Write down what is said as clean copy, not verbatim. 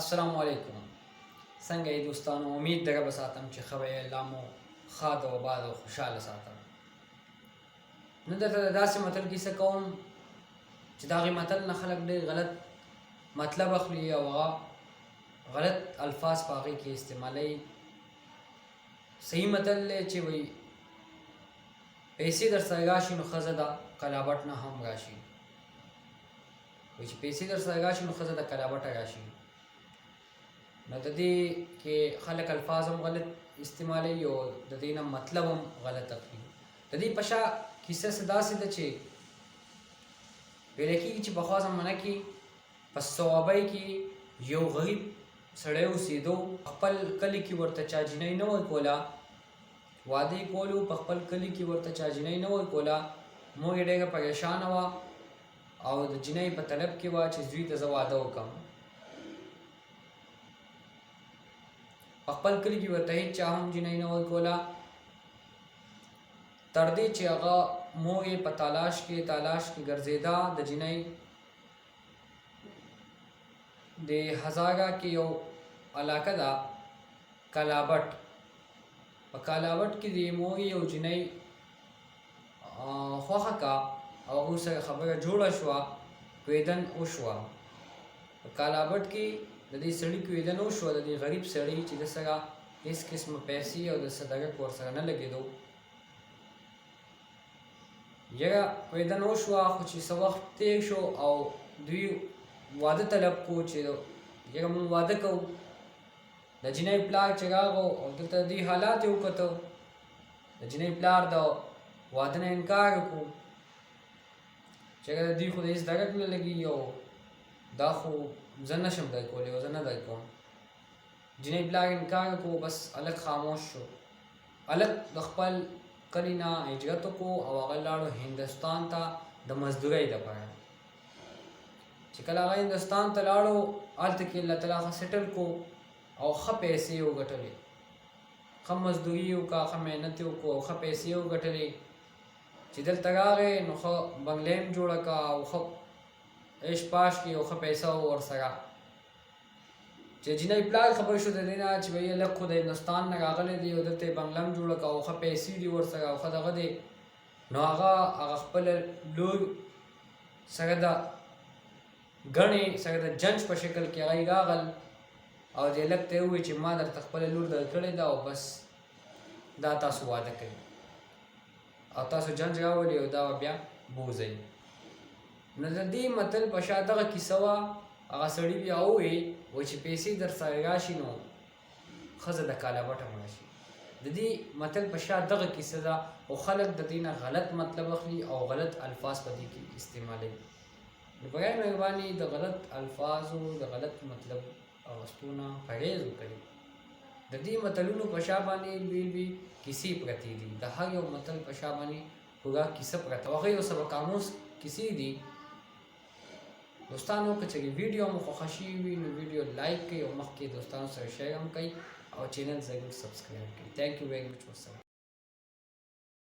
السلام علیکم. څنګه یې دوستانو؟ امید دغه به ساتم چې ښه به یې، الله مو ښاد او آباد او خوشحاله ساتم. نن درته د داسې متل کیسه کوم چې د هغې متل نه خلک ډېر غلط مطلب اخلي او هغه غلط الفاظ په هغې کې استعمالوي. صحیح متل دی چې وایي پیسې در سره راشي نو ښځه د کلابټ نه هم راشي. وایي چې پیسې در سره راشي نو ښځه د کلابټه راشي. نو د دې کې خلک الفاظ هم غلط استعمالوي او د دې نه مطلب هم غلط اخلي. د دې په شا کیسه څه داسې ده چې ویلی کېږي چې پخوا زمانه کې په صوابۍ کې یو غریب سړی اوسېدو. خپل کلي کې ورته چا جینۍ نه وی کوله، واده یې کولو، په خپل کلي کې ورته چا جینۍ نه وی کوله. مور یې ډېره پریشانه وه او د جینۍ په طلب کې وه چې زوی ته زه واده وکړم. په خپل کلي کې ورته هېڅ چا هم جینۍ نه وی کوله، تر دې چې هغه مور یې په تلاش کې ګرځېده. د جینۍ د هزاره کې یو علاقه ده کلابټ. په کلابټ کې د مور یو جینۍ خوښه کا او هغوی سره خبره جوړه شوه، کویدن وشوه. په کلابټ کې د دې سړي کویدن وشوه، د دې غریب سړي چې د سره هېڅ قسمه پیسې او د صدقه ورسره نه لګېدو. یاره کویدن وشوه، خو چې څه وخت تېر شو او دوی واده طلب کو چې یاره موږ واده کوو. د جینۍ پلار چې راغو او دلته د دې حالات یې وکتو، د جینۍ پلار د واده نه انکار وکړو چې د دوی خو د هېڅ درک نه لګي او دا خو زه نشم در کولی او زه نه در کوم. جینۍ پلار انکار وکړو، بس هلک خاموش شو. هلک د خپل کلي نه هجرت وکړو او هغه لاړو هندوستان ته د مزدورۍ دپاره. چې کله هغه هندوستان ته لاړو، هلته کې الله تعالی ښه سیټل کو او ښه پیسې یې وګټلې. ښه مزدوري یې وکړه، ښه محنت یې وکړو او ښه پیسې یې وګټلې. چې دلته راغی نو ښه بنګله هم جوړه کړه او ښه عیش پاش کې او ښه پیسه وه ورسره. چې جینۍ پلار خبر شو د دې نه چې وایي هلک خو د هندوستان نه راغلی دی او دلته یې بنګله هم جوړه کړه او ښه پیسې دي ورسره او ښه دغه دی. نو هغه خپله لور سره د ګڼې سره د جنج په شکل کې هغه راغل او دې هلک ته یې وویل چې ما درته خپله لور درکړې ده او بس دا تاسو واده کوئ او تاسو جنج راولئ او دا بیا بوځئ. نو د دې متل په شا دغه کیسه وه. هغه سړي بیا وویل چې پیسې در سره راشي نو ښځه د کالابټه مړه شي. د دې متل په شا دغه کیسه ده او خلک د دې نه غلط مطلب اخلي او غلط الفاظ په دې کې استعمالوي. نو برای مهرباني د غلط الفاظو د غلط مطلب اخیستو نه پرهیز وکړئ. د دې متلونو په شا باندې لوی لوی کیسې پرتې دي. د هر یو متل په شا باندې پوره کیسه پرته وه. هغه یو سبق آموز کیسې دي. دوستانو که چېرې ویډیو مو خوښه شوي وي نو ویډیو لایک کړئ او مخکې دوستانو سره شیر هم کړئ او چینل ضرور سبسکرایب کړئ. تھینک یو ویری مچ. والسلام.